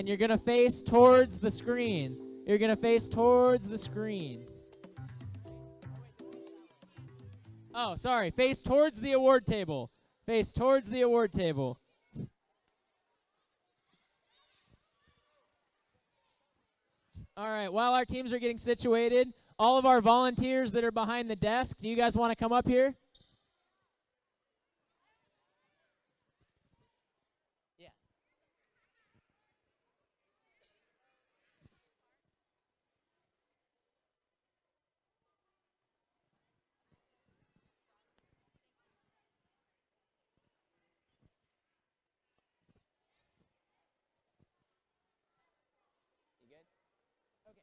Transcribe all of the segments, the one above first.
And you're going to face towards the screen. You're going to face towards the screen. Oh, sorry. Face towards the award table. Face towards the award table. All right, while our teams are getting situated, all of our volunteers that are behind the desk, do you guys want to come up here? Yeah. You good? Okay.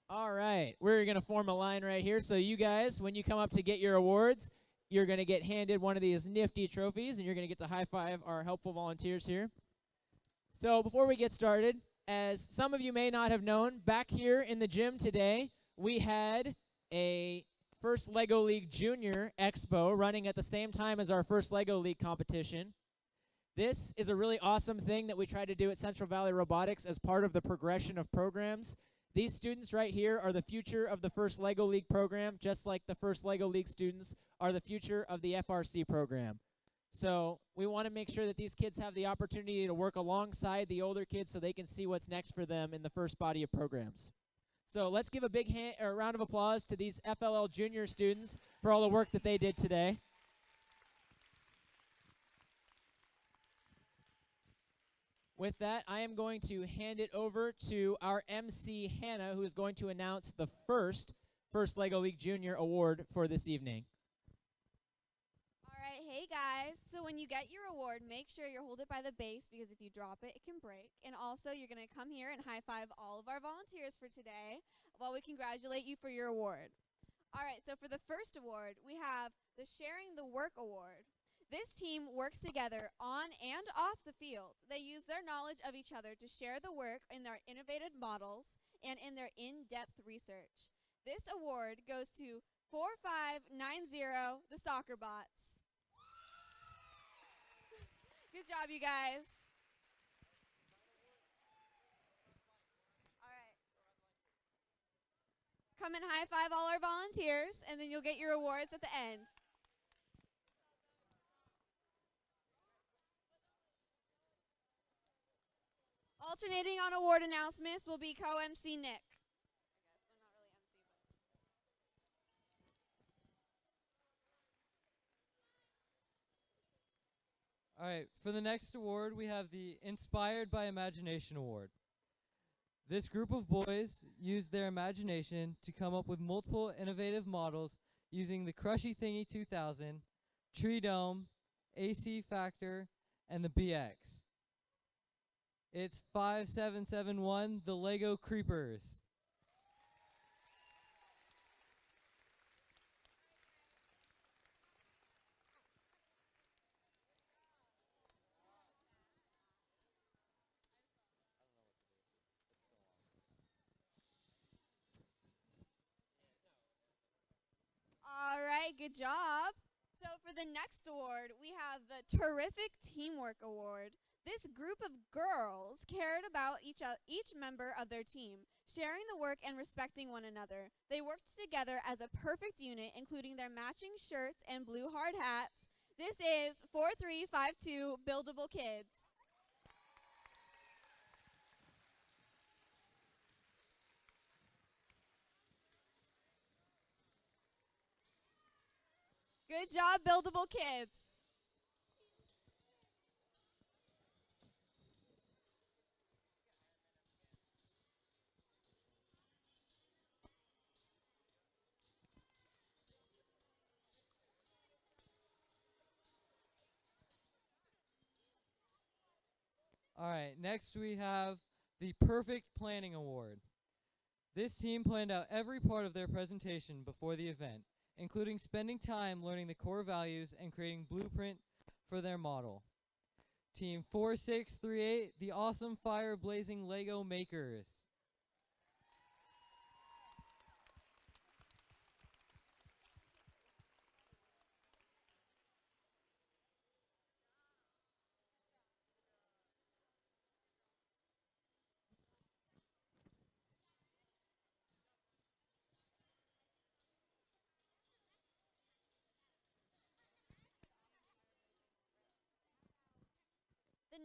All right, we're going to form a line right here. So you guys, when you come up to get your awards, you're going to get handed one of these nifty trophies, and you're going to get to high five our helpful volunteers here. So before we get started, as some of you may not have known, back here in the gym today, we had a First LEGO League Junior Expo running at the same time as our first LEGO League competition. This is a really awesome thing that we try to do at Central Valley Robotics as part of the progression of programs. These students right here are the future of the first LEGO League program, just like the first LEGO League students are the future of the FRC program. So we want to make sure that these kids have the opportunity to work alongside the older kids so they can see what's next for them in the first body of programs. So let's give a big round of applause to these FLL junior students for all the work that they did today. With that, I am going to hand it over to our MC, Hannah, who is going to announce the first LEGO League Junior Award for this evening. All right, hey guys. So when you get your award, make sure you hold it by the base because if you drop it, it can break. And also, you're going to come here and high five all of our volunteers for today while we congratulate you for your award. All right, so for the first award, we have the Sharing the Work Award. This team works together on and off the field. They use their knowledge of each other to share the work in their innovative models and in their in-depth research. This award goes to 4590, the Soccer Bots. Good job, you guys. All right. Come and high five all our volunteers, and then you'll get your awards at the end. Alternating on award announcements will be co-MC Nick. All right, for the next award, we have the Inspired by Imagination Award. This group of boys used their imagination to come up with multiple innovative models using the Crushy Thingy 2000, Tree Dome, AC Factor, and the BX. It's 5771, the Lego Creepers. All right, good job. So for the next award, we have the Terrific Teamwork Award. This group of girls cared about each member of their team, sharing the work and respecting one another. They worked together as a perfect unit, including their matching shirts and blue hard hats. This is 4352 Buildable Kids. Good job, Buildable Kids. All right, next we have the Perfect Planning Award. This team planned out every part of their presentation before the event, including spending time learning the core values and creating blueprint for their model. Team 4638, the Awesome Fire Blazing Lego Makers.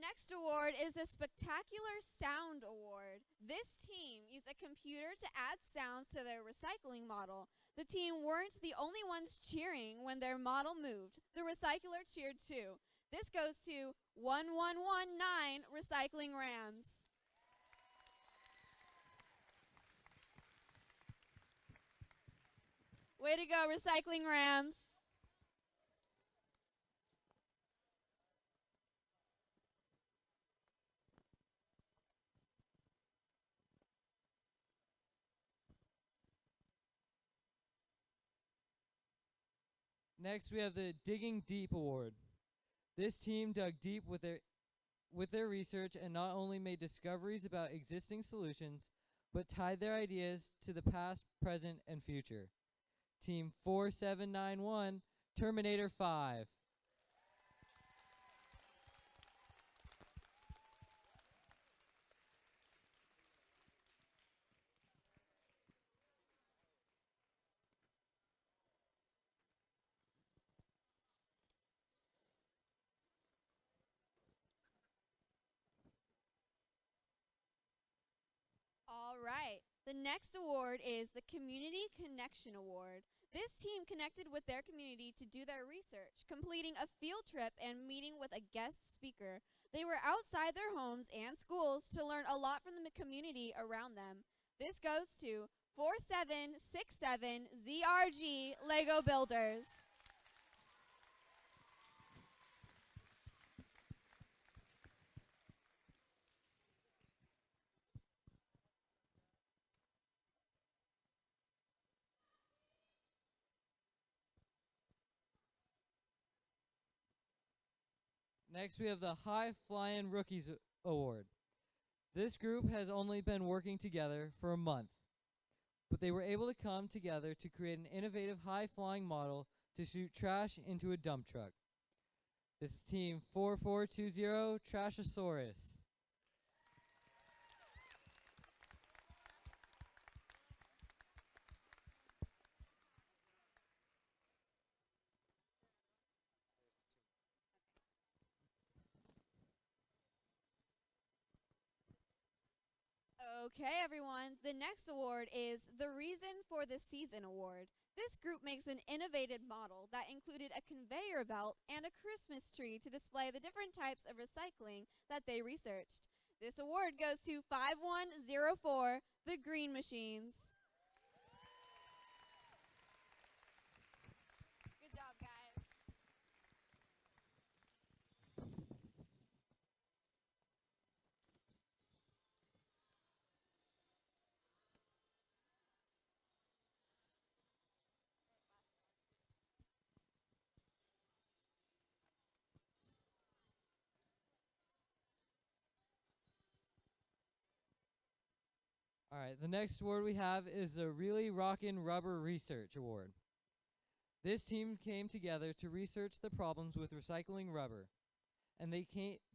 next award is the Spectacular Sound Award. This team used a computer to add sounds to their recycling model. The team weren't the only ones cheering when their model moved. The recycler cheered too. This goes to 1119 Recycling Rams. Way to go, Recycling Rams. Next, we have the Digging Deep Award. This team dug deep with their research and not only made discoveries about existing solutions, but tied their ideas to the past, present, and future. Team 4791, Terminator 5. All right. The next award is the Community Connection Award. This team connected with their community to do their research, completing a field trip and meeting with a guest speaker. They were outside their homes and schools to learn a lot from the community around them. This goes to 4767 ZRG Lego Builders. Next, we have the High Flying Rookies Award. This group has only been working together for a month, but they were able to come together to create an innovative high-flying model to shoot trash into a dump truck. This is Team 4420 Trashosaurus. Okay, everyone. The next award is the Reason for the Season Award. This group makes an innovative model that included a conveyor belt and a Christmas tree to display the different types of recycling that they researched. This award goes to 5104, the Green Machines. Good job, guys. All right, the next award we have is the Really Rockin' Rubber Research Award. This team came together to research the problems with recycling rubber, and they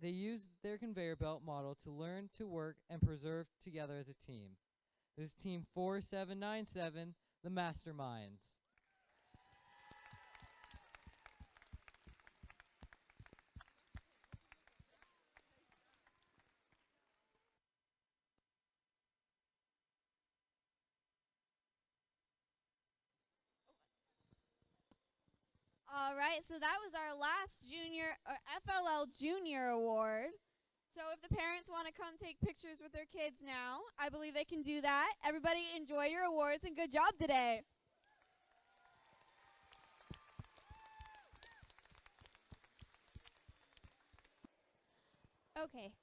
used their conveyor belt model to learn to work and preserve together as a team. This is Team 4797, the Masterminds. All right, so that was our last FLL Junior Award. So if the parents want to come take pictures with their kids now, I believe they can do that. Everybody enjoy your awards and good job today. Okay,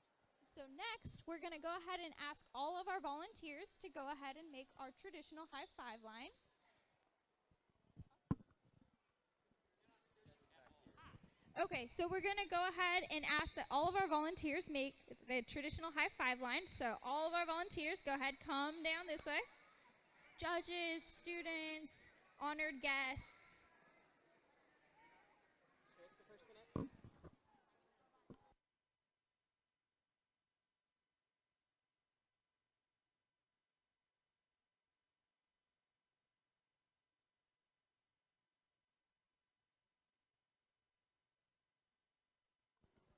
so next we're going to go ahead and ask all of our volunteers to go ahead and make our traditional high five line. Okay, so we're going to go ahead and ask that all of our volunteers make the traditional high five line. So all of our volunteers, go ahead, come down this way. Judges, students, honored guests.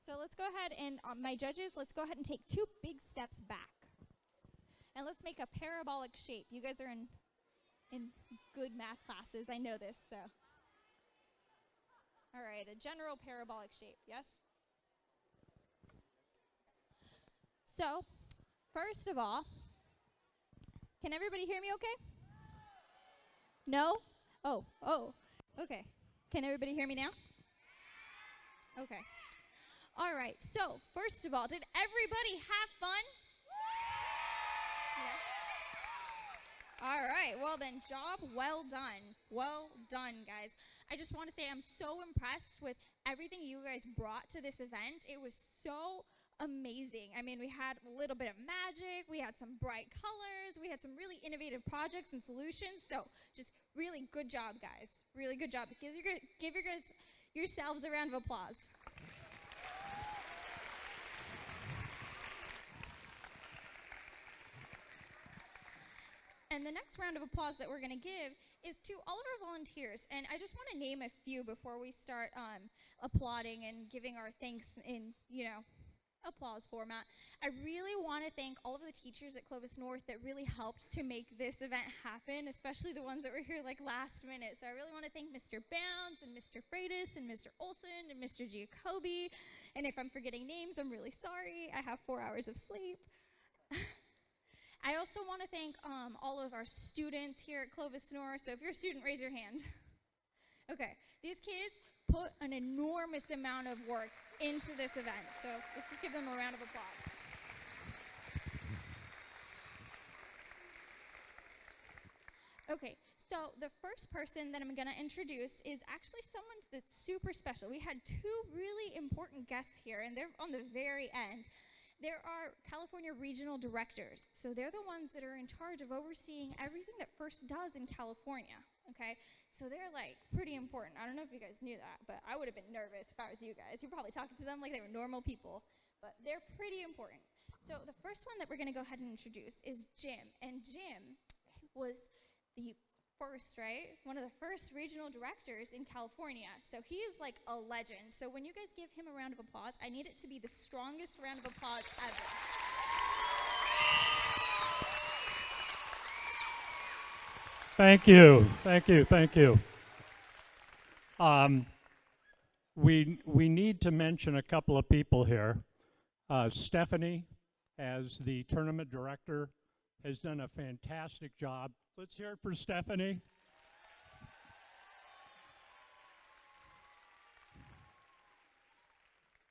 So let's go ahead and, my judges, let's go ahead and take 2 big steps back. And let's make a parabolic shape. You guys are in good math classes. I know this, so. All right, a general parabolic shape, yes? So, first of all, can everybody hear me okay? No? Oh, okay. Can everybody hear me now? Okay. All right, so first of all, did everybody have fun? Yeah. All right, well then, job well done. Well done, guys. I just want to say I'm so impressed with everything you guys brought to this event. It was so amazing. I mean, we had a little bit of magic, we had some bright colors, we had some really innovative projects and solutions. So just really good job, guys. Really good job. Give your guys yourselves a round of applause. And the next round of applause that we're going to give is to all of our volunteers. And I just want to name a few before we start applauding and giving our thanks in, applause format. I really want to thank all of the teachers at Clovis North that really helped to make this event happen, especially the ones that were here last minute. So I really want to thank Mr. Bounds and Mr. Freitas and Mr. Olson and Mr. Giacobbe. And if I'm forgetting names, I'm really sorry. I have 4 hours of sleep. I also want to thank all of our students here at Clovis North. So if you're a student, raise your hand. Okay, these kids put an enormous amount of work into this event. So let's just give them a round of applause. Okay, so the first person that I'm going to introduce is actually someone that's super special. We had 2 really important guests here, and they're on the very end. There are California regional directors. So they're the ones that are in charge of overseeing everything that FIRST does in California, okay? So they're pretty important. I don't know if you guys knew that, but I would have been nervous if I was you guys. You're probably talking to them like they were normal people, but they're pretty important. So the first one that we're gonna go ahead and introduce is Jim. And Jim was the first, right? One of the first regional directors in California. So he is like a legend. So when you guys give him a round of applause, I need it to be the strongest round of applause ever. Thank you, thank you, thank you. We need to mention a couple of people here. Stephanie, as the tournament director, has done a fantastic job. Let's hear it for Stephanie.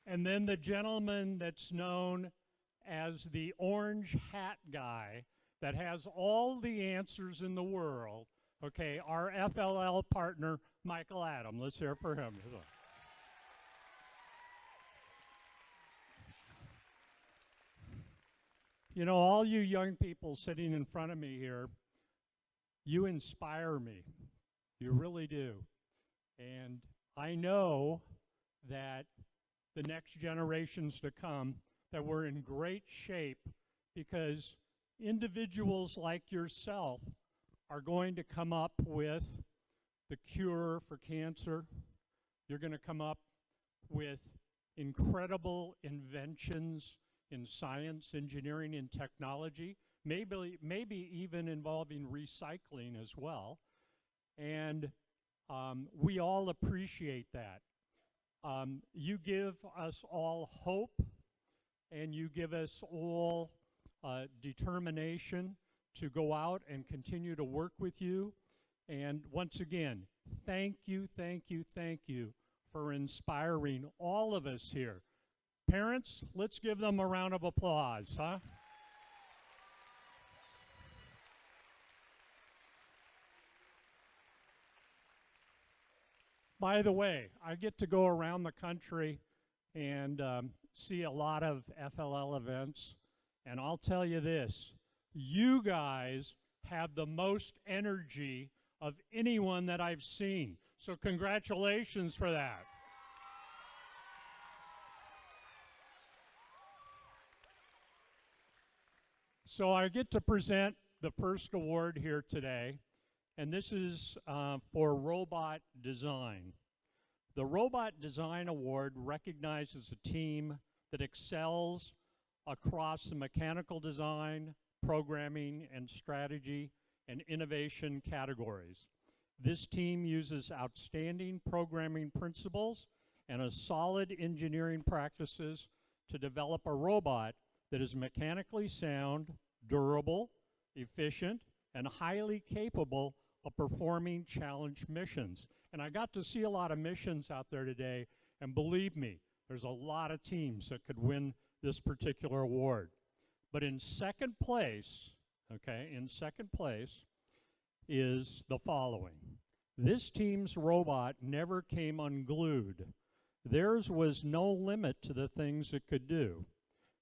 And then the gentleman that's known as the orange hat guy that has all the answers in the world, okay, our FLL partner, Michael Adam. Let's hear it for him. You know, all you young people sitting in front of me here, you inspire me. You really do. And I know that the next generations to come, that we're in great shape because individuals like yourself are going to come up with the cure for cancer. You're going to come up with incredible inventions in science, engineering, and technology, maybe even involving recycling as well. And we all appreciate that. You give us all hope, and you give us all determination to go out and continue to work with you. And once again, thank you, thank you, thank you for inspiring all of us here. Parents, let's give them a round of applause, huh? By the way, I get to go around the country and see a lot of FLL events, and I'll tell you this, you guys have the most energy of anyone that I've seen. So congratulations for that. So I get to present the first award here today, and this is for robot design. The Robot Design Award recognizes a team that excels across the mechanical design, programming, and strategy and innovation categories. This team uses outstanding programming principles and a solid engineering practices to develop a robot that is mechanically sound, durable, efficient, and highly capable of performing challenge missions. And I got to see a lot of missions out there today, and believe me, there's a lot of teams that could win this particular award. But in second place, is the following. This team's robot never came unglued. Theirs was no limit to the things it could do.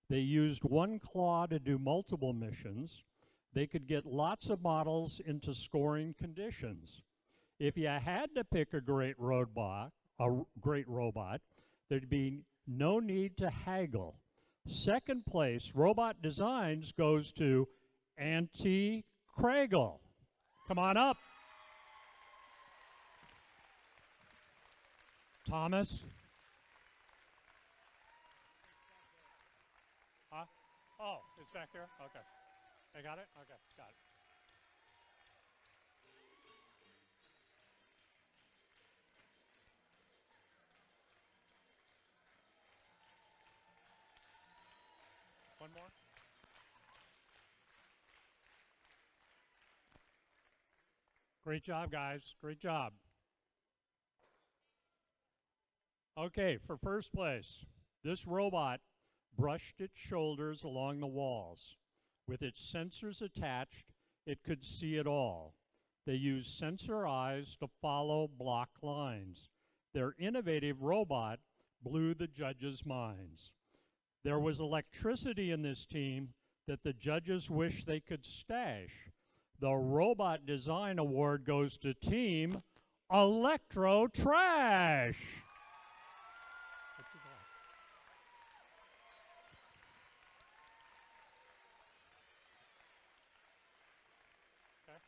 They used one claw to do multiple missions. They could get lots of models into scoring conditions. If you had to pick a great robot, there'd be no need to haggle. Second place, Robot Designs, goes to Auntie Craigle. Come on up. Thomas? Huh? Oh, it's back there? Okay. I got it? Okay, got it. One more? Great job, guys. Great job. Okay, for first place, this robot brushed its shoulders along the walls. With its sensors attached, it could see it all. They used sensor eyes to follow block lines. Their innovative robot blew the judges' minds. There was electricity in this team that the judges wish they could stash. The Robot Design Award goes to Team Electro Trash. Okay.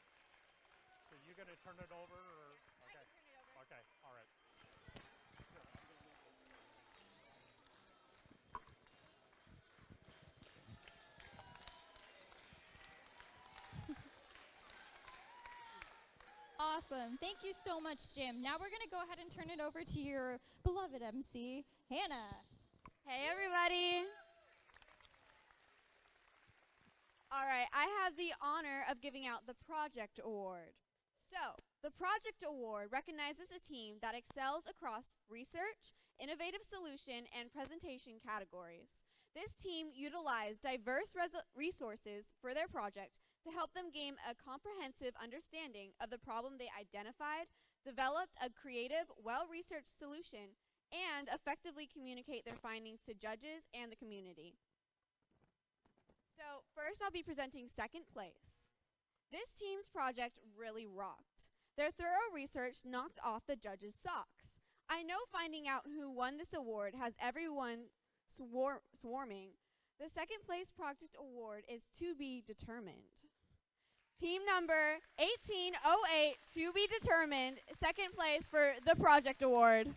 So you gonna turn it over, or okay? Okay. All right. Awesome. Thank you so much, Jim. Now we're going to go ahead and turn it over to your beloved MC, Hannah. Hey, everybody. All right, I have the honor of giving out the Project Award. So, the Project Award recognizes a team that excels across research, innovative solution, and presentation categories. This team utilized diverse resources for their project to help them gain a comprehensive understanding of the problem they identified, developed a creative, well-researched solution, and effectively communicate their findings to judges and the community. So first I'll be presenting second place. This team's project really rocked. Their thorough research knocked off the judges' socks. I know finding out who won this award has everyone swarming. The second place project award is to be determined. Team number 1808, to be determined, second place for the project award.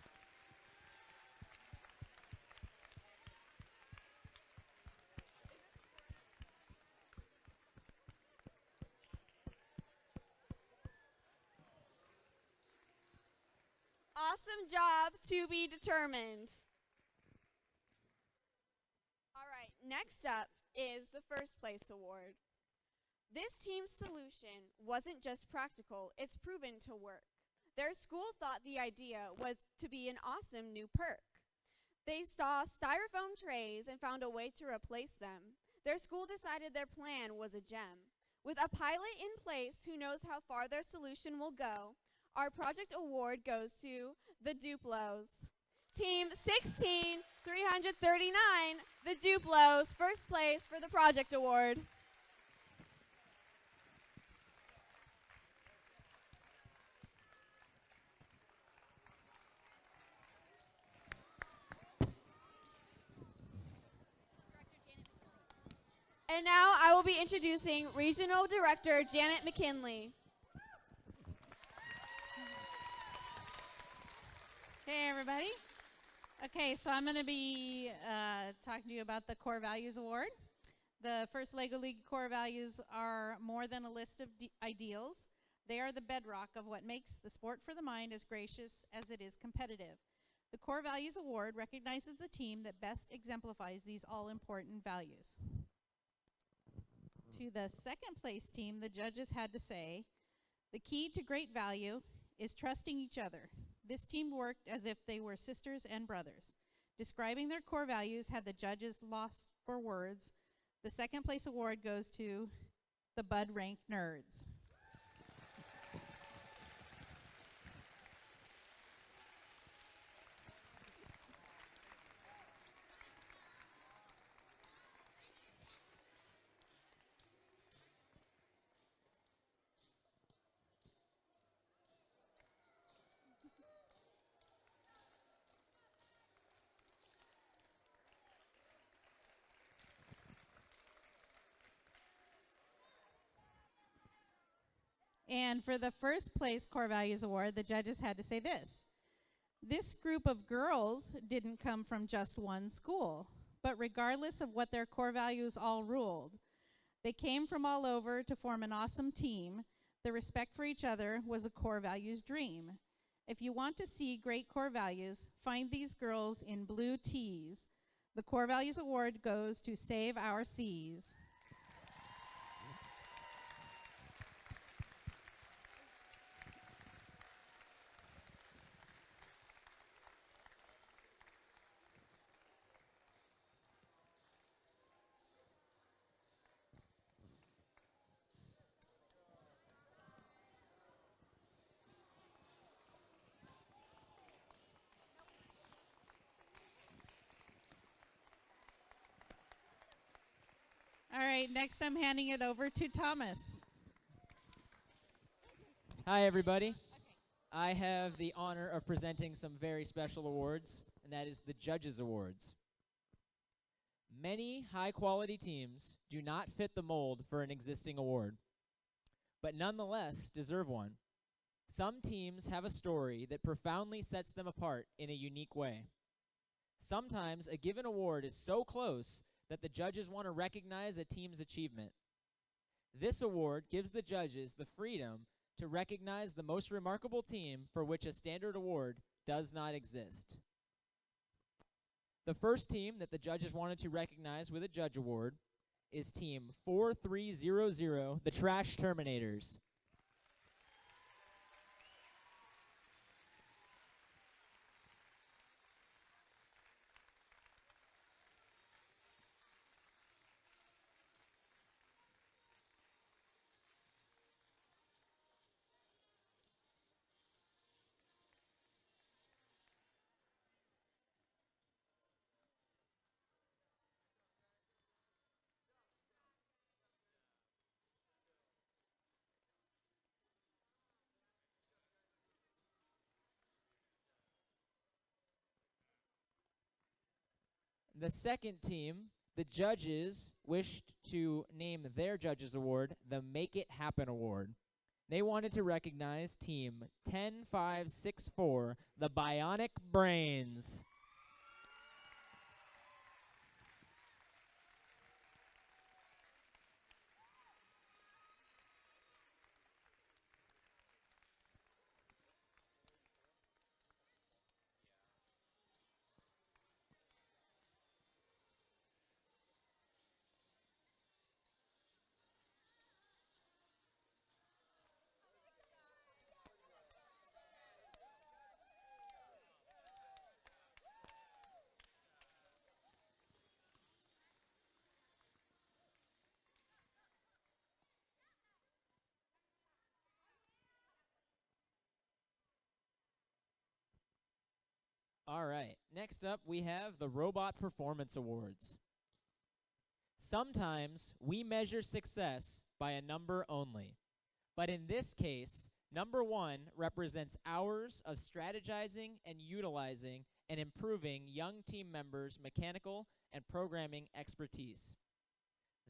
Awesome job, to be determined. All right, next up is the first place award. This team's solution wasn't just practical, it's proven to work. Their school thought the idea was to be an awesome new perk. They saw styrofoam trays and found a way to replace them. Their school decided their plan was a gem. With a pilot in place who knows how far their solution will go, our project award goes to the Duplos. Team 16339, the Duplos, first place for the project award. And now I will be introducing Regional Director Janet McKinley. Hey, everybody. Okay, so I'm going to be talking to you about the Core Values Award. The first LEGO League core values are more than a list of ideals. They are the bedrock of what makes the sport for the mind as gracious as it is competitive. The Core Values Award recognizes the team that best exemplifies these all-important values. To the second place team, the judges had to say, the key to great value is trusting each other. This team worked as if they were sisters and brothers. Describing their core values had the judges lost for words. The second place award goes to the Bud Rank Nerds. And for the first place Core Values Award, the judges had to say this. This group of girls didn't come from just one school, but regardless of what their core values all ruled, they came from all over to form an awesome team. The respect for each other was a core values dream. If you want to see great core values, find these girls in blue tees. The Core Values Award goes to Save Our Seas. All right, next I'm handing it over to Thomas. Hi, everybody. I have the honor of presenting some very special awards, and that is the Judges Awards. Many high-quality teams do not fit the mold for an existing award, but nonetheless deserve one. Some teams have a story that profoundly sets them apart in a unique way. Sometimes a given award is so close that the judges want to recognize a team's achievement. This award gives the judges the freedom to recognize the most remarkable team for which a standard award does not exist. The first team that the judges wanted to recognize with a judge award is Team 4300, the Trash Terminators. The second team, the judges wished to name their Judges Award the Make It Happen Award. They wanted to recognize Team 10564, the Bionic Brains. All right, next up we have the Robot Performance Awards. Sometimes we measure success by a number only, but in this case, number 1 represents hours of strategizing and utilizing and improving young team members' mechanical and programming expertise.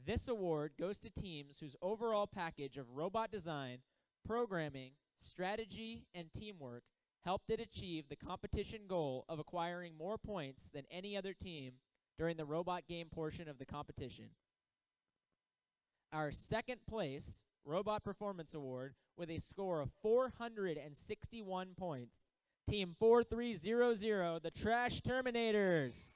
This award goes to teams whose overall package of robot design, programming, strategy, and teamwork helped it achieve the competition goal of acquiring more points than any other team during the robot game portion of the competition. Our second place Robot Performance Award with a score of 461 points, Team 4300, the Trash Terminators.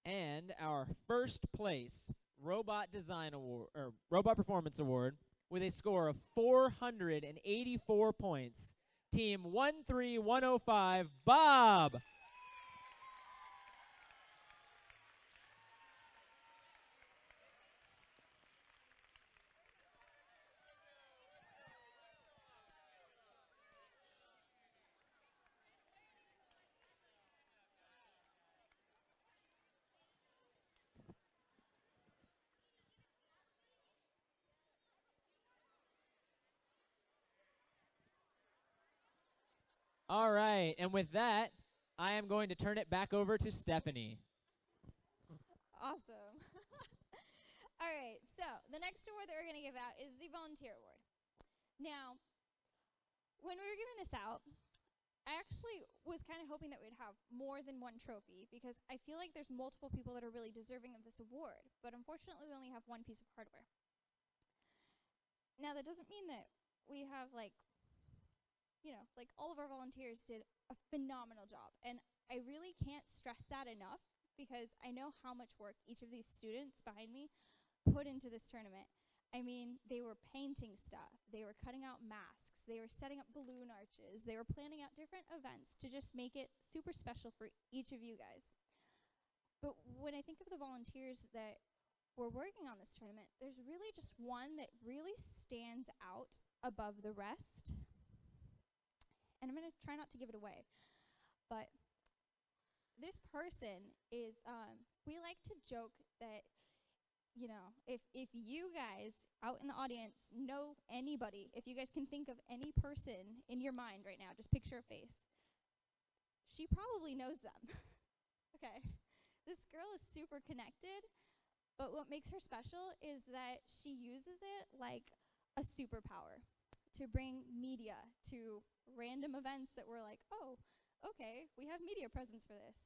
And our first place Robot Design Award or Robot Performance Award with a score of 484 points, Team 13105, Bob. All right, and with that, I am going to turn it back over to Stephanie. Awesome. All right, so the next award that we're going to give out is the Volunteer Award. Now, when we were giving this out, I actually was kind of hoping that we'd have more than one trophy because I feel like there's multiple people that are really deserving of this award, but unfortunately we only have one piece of hardware. Now, that doesn't mean that we have like all of our volunteers did a phenomenal job. And I really can't stress that enough because I know how much work each of these students behind me put into this tournament. I mean, they were painting stuff, they were cutting out masks, they were setting up balloon arches, they were planning out different events to just make it super special for each of you guys. But when I think of the volunteers that were working on this tournament, there's really just one that really stands out above the rest. And I'm going to try not to give it away. But this person is, we like to joke that, you know, if you guys out in the audience know anybody, if you guys can think of any person in your mind right now, just picture a face, she probably knows them. Okay. This girl is super connected, but what makes her special is that she uses it like a superpower to bring media to random events that were like, oh, okay, we have media presence for this.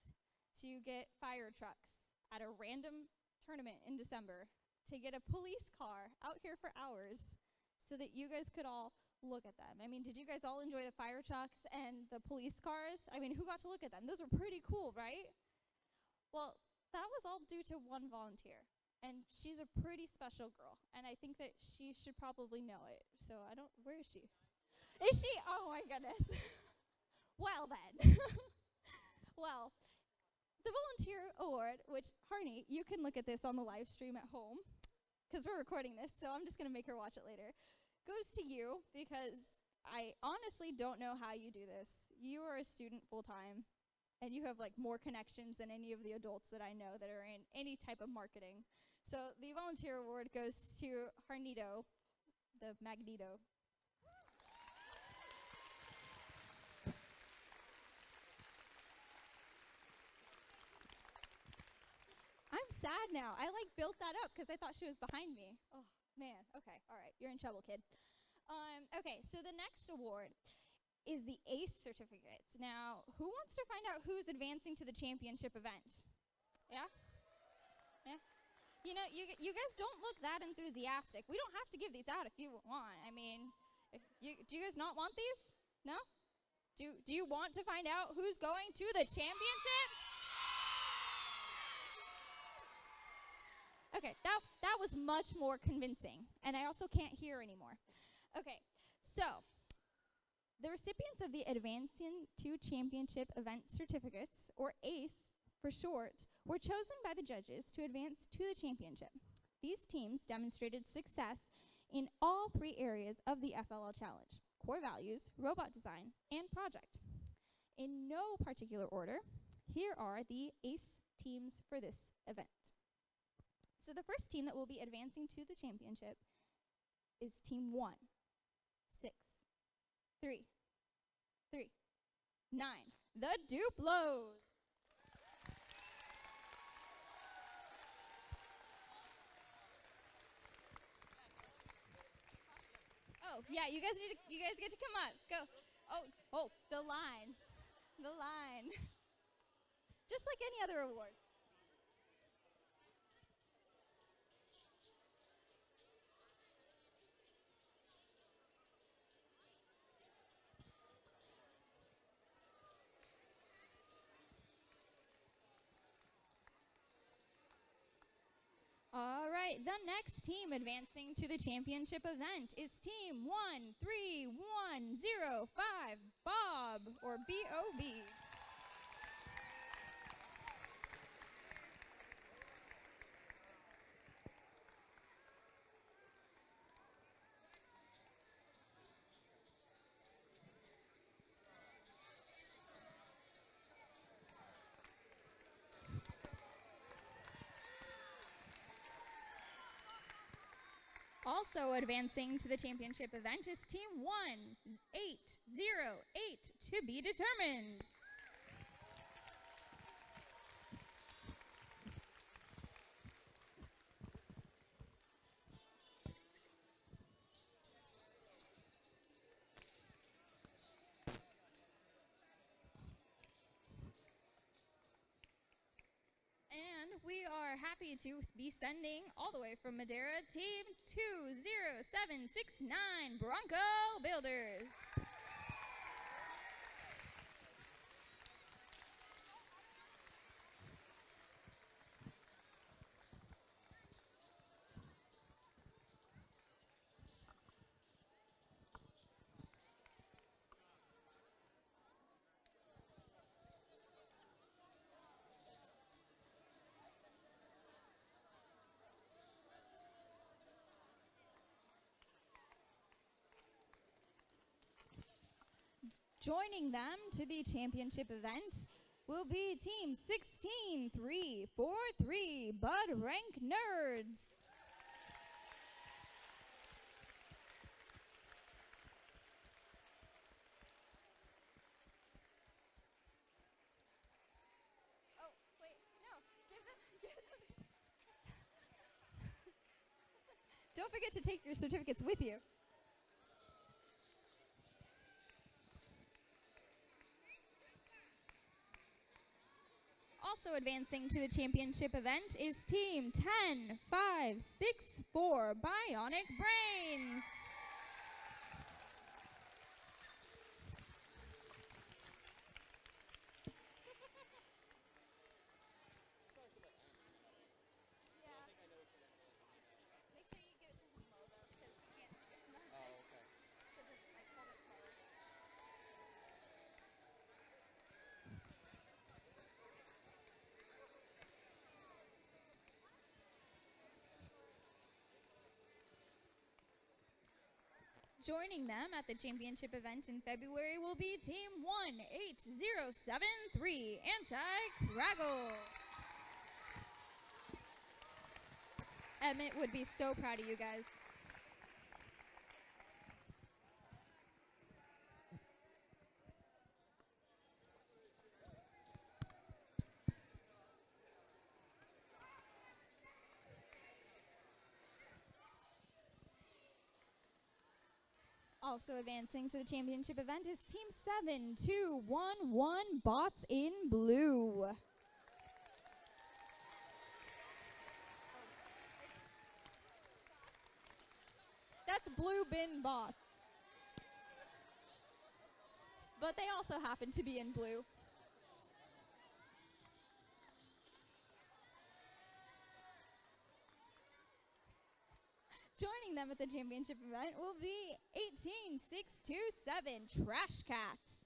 To get fire trucks at a random tournament in December. To get a police car out here for hours so that you guys could all look at them. I mean, did you guys all enjoy the fire trucks and the police cars? I mean, who got to look at them? Those were pretty cool, right? Well, that was all due to one volunteer. And she's a pretty special girl. And I think that she should probably know it. So where is she? Is she? Oh my goodness. Well then. Well, the Volunteer Award, which, Harney, you can look at this on the live stream at home, because we're recording this, so I'm just going to make her watch it later, goes to you, because I honestly don't know how you do this. You are a student full-time, and you have, like, more connections than any of the adults that I know that are in any type of marketing. So the Volunteer Award goes to Harnito, the Magneto. I'm sad now. I built that up because I thought she was behind me. Oh man. Okay. All right. You're in trouble, kid. Okay. So the next award is the ACE certificates. Now, who wants to find out who's advancing to the championship event? Yeah. Yeah. You know, you guys don't look that enthusiastic. We don't have to give these out if you want. I mean, do you guys not want these? No. Do you want to find out who's going to the championship? Okay, that was much more convincing, and I also can't hear anymore. Okay, so the recipients of the Advancing to Championship Event Certificates, or ACE for short, were chosen by the judges to advance to the championship. These teams demonstrated success in all 3 areas of the FLL Challenge: core values, robot design, and project. In no particular order, here are the ACE teams for this event. So the first team that will be advancing to the championship is Team 1, 6, 3, 3, 9, the Duplos. Oh, yeah, you guys get to come on. Go. Oh, the line. The line. Just like any other award. All right, the next team advancing to the championship event is Team 13105, Bob, or B-O-B. Also advancing to the championship event is Team 1808, to be determined. And we are happy to be sending all the way from Madeira, Team 20769, Bronco Builders. Joining them to the championship event will be Team 16343, Bud Rank Nerds. Oh, wait, no, give them. Don't forget to take your certificates with you. Also advancing to the championship event is Team 10564, Bionic Brains. Make sure you give it to him low, though, because he can't see it. Oh, okay. So just, like, hold it lower. Joining them at the championship event in February will be Team 18073, Anti-Craggle. Emmett would be so proud of you guys. Also advancing to the championship event is Team 7211, Bots in Blue. That's Blue Bin Bots. But they also happen to be in blue. Joining them at the championship event will be 18627, Trash Cats.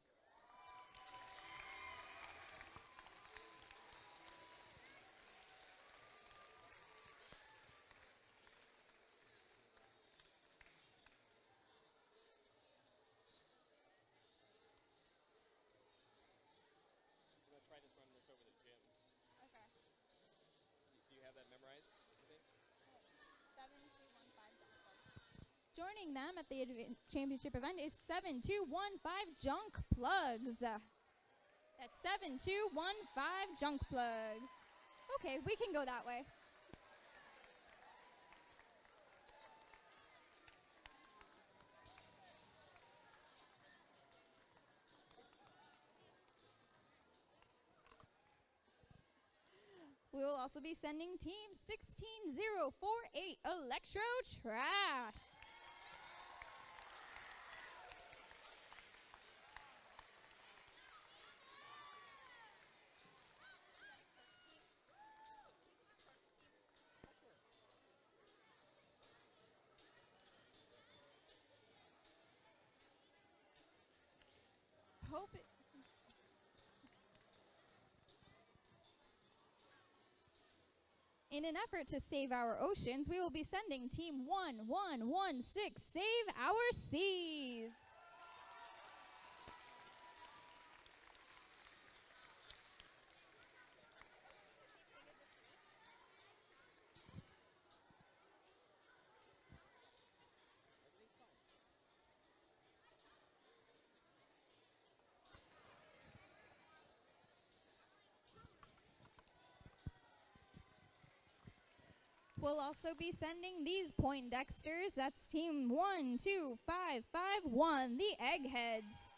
Joining them at the championship event is 7215 Junk Plugs. That's 7215 Junk Plugs. Okay, we can go that way. We will also be sending team 16048 Electro Trash. Hope it. In an effort to save our oceans, we will be sending Team 1116 Save Our Seas. We'll also be sending these Poindexters. That's Team 12551, the Eggheads.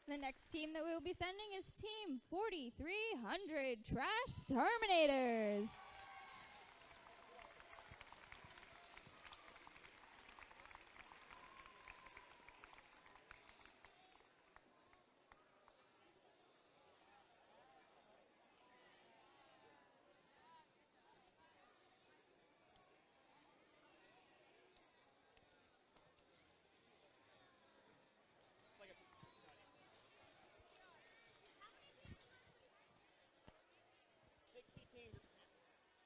The next team that we will be sending is Team 4300 Trash Terminators.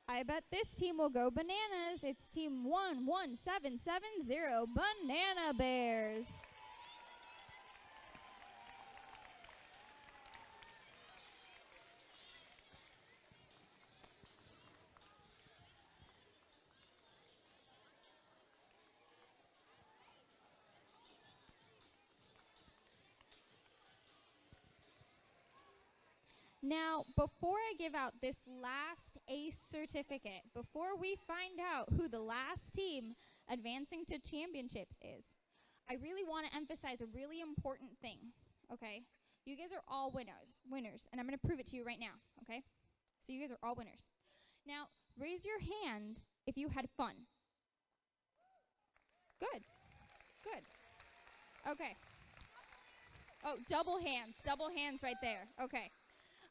I bet this team will go bananas. It's Team 11770 Banana Bears. Now, before I give out this last ACE certificate, before we find out who the last team advancing to championships is, I really want to emphasize a really important thing, okay? You guys are all winners, and I'm going to prove it to you right now, okay? So you guys are all winners. Now, raise your hand if you had fun. Good, good. Okay. Oh, double hands right there, okay.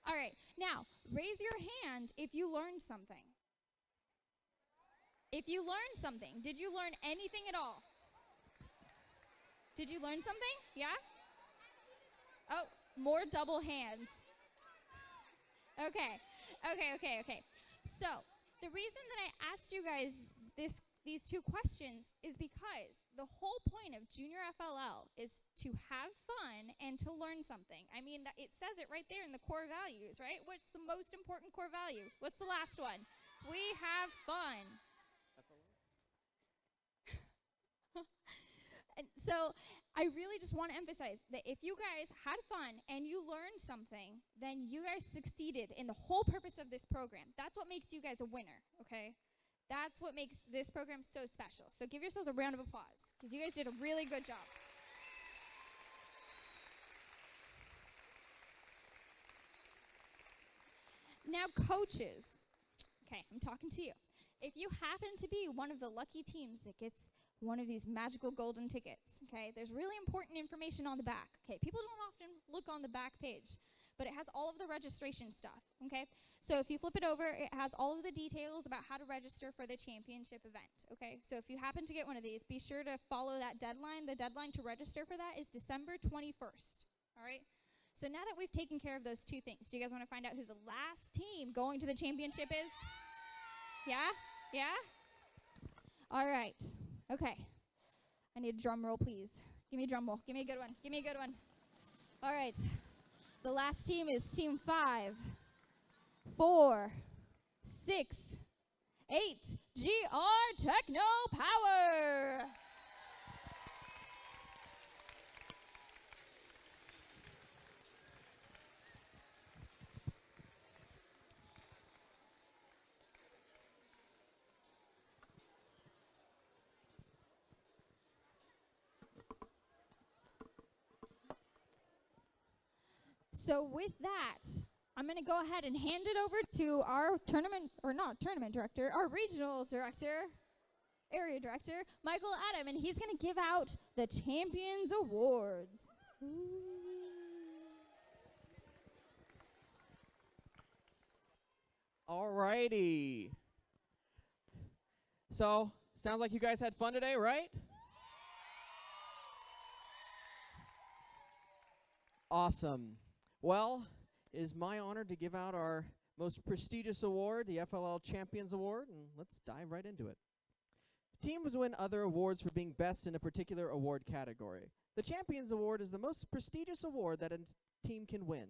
All right, now, raise your hand if you learned something. If you learned something, did you learn anything at all? Did you learn something? Yeah? Oh, more double hands. Okay. So, the reason that I asked you guys these two questions is because the whole point of Junior FLL is to have fun and to learn something. I mean, it says it right there in the core values, right? What's the most important core value? What's the last one? We have fun. And so I really just want to emphasize that if you guys had fun and you learned something, then you guys succeeded in the whole purpose of this program. That's what makes you guys a winner, okay? That's what makes this program so special. So give yourselves a round of applause, because you guys did a really good job. Now, coaches, okay, I'm talking to you. If you happen to be one of the lucky teams that gets one of these magical golden tickets, okay, there's really important information on the back. Okay, people don't often look on the back page, but it has all of the registration stuff, okay? So if you flip it over, it has all of the details about how to register for the championship event, okay? So if you happen to get one of these, be sure to follow that deadline. The deadline to register for that is December 21st, all right? So now that we've taken care of those two things, do you guys want to find out who the last team going to the championship is? Yeah? Yeah? All right. Okay. I need a drum roll, please. Give me a drum roll. Give me a good one. Give me a good one. All right. The last team is Team 5, 4, 6, 8, GR Techno Power. So with that, I'm going to go ahead and hand it over to our director, our regional director, area director, Michael Adam, and he's going to give out the Champions Awards. Alrighty. So, sounds like you guys had fun today, right? Awesome. Well, it is my honor to give out our most prestigious award, the FLL Champions Award, and let's dive right into it. Teams win other awards for being best in a particular award category. The Champions Award is the most prestigious award that a team can win.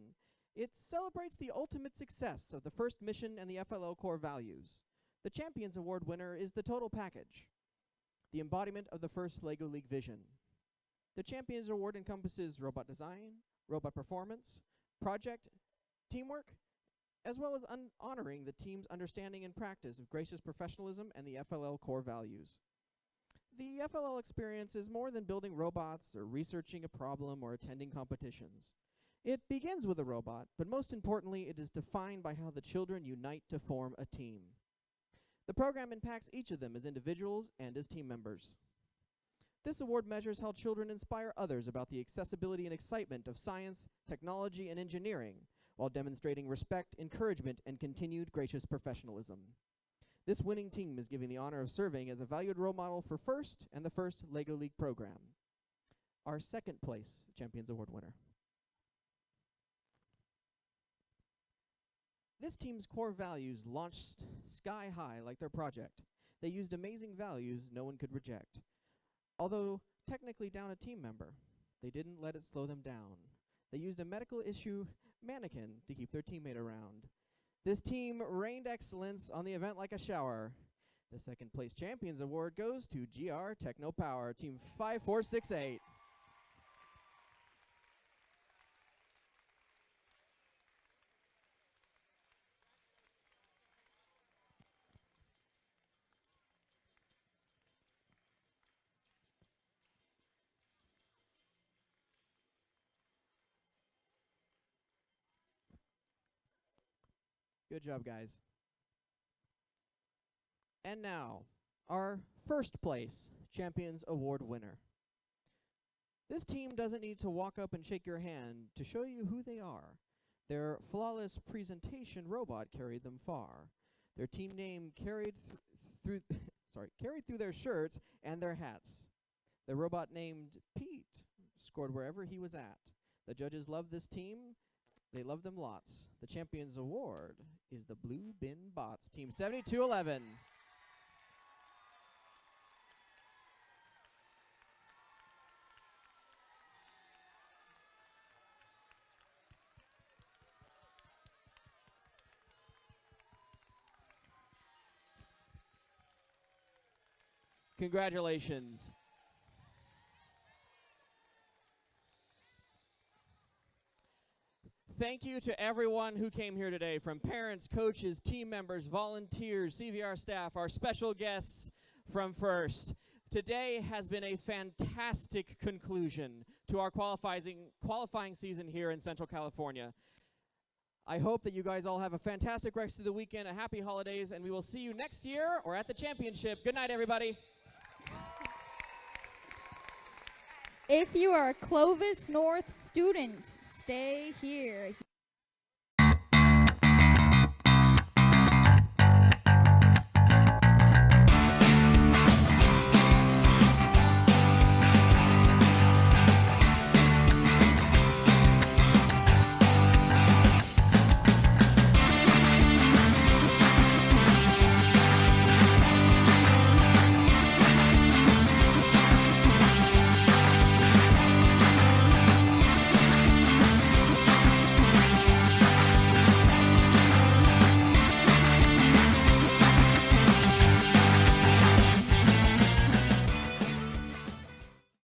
It celebrates the ultimate success of the first mission and the FLL core values. The Champions Award winner is the total package, the embodiment of the first LEGO League vision. The Champions Award encompasses robot design, robot performance, project, teamwork, as well as honoring the team's understanding and practice of gracious professionalism and the FLL core values. The FLL experience is more than building robots or researching a problem or attending competitions. It begins with a robot, but most importantly, it is defined by how the children unite to form a team. The program impacts each of them as individuals and as team members. This award measures how children inspire others about the accessibility and excitement of science, technology, and engineering, while demonstrating respect, encouragement, and continued gracious professionalism. This winning team is given the honor of serving as a valued role model for FIRST and the first LEGO League program. Our second place Champions Award winner. This team's core values launched sky high like their project. They used amazing values no one could reject. Although technically down a team member, they didn't let it slow them down. They used a medical issue mannequin to keep their teammate around. This team rained excellence on the event like a shower. The second place Champions Award goes to GR Techno Power, Team 5468. Good job, guys. And now, our first place Champions Award winner. This team doesn't need to walk up and shake your hand to show you who they are. Their flawless presentation robot carried them far. Their team name carried through their shirts and their hats. The robot named Pete scored wherever he was at. The judges loved this team. They love them lots. The Champions Award is the Blue Bin Bots, Team 7211. Congratulations. Thank you to everyone who came here today, from parents, coaches, team members, volunteers, CVR staff, our special guests from FIRST. Today has been a fantastic conclusion to our qualifying season here in Central California. I hope that you guys all have a fantastic rest of the weekend, a happy holidays, and we will see you next year or at the championship. Good night, everybody. If you are a Clovis North student, stay here.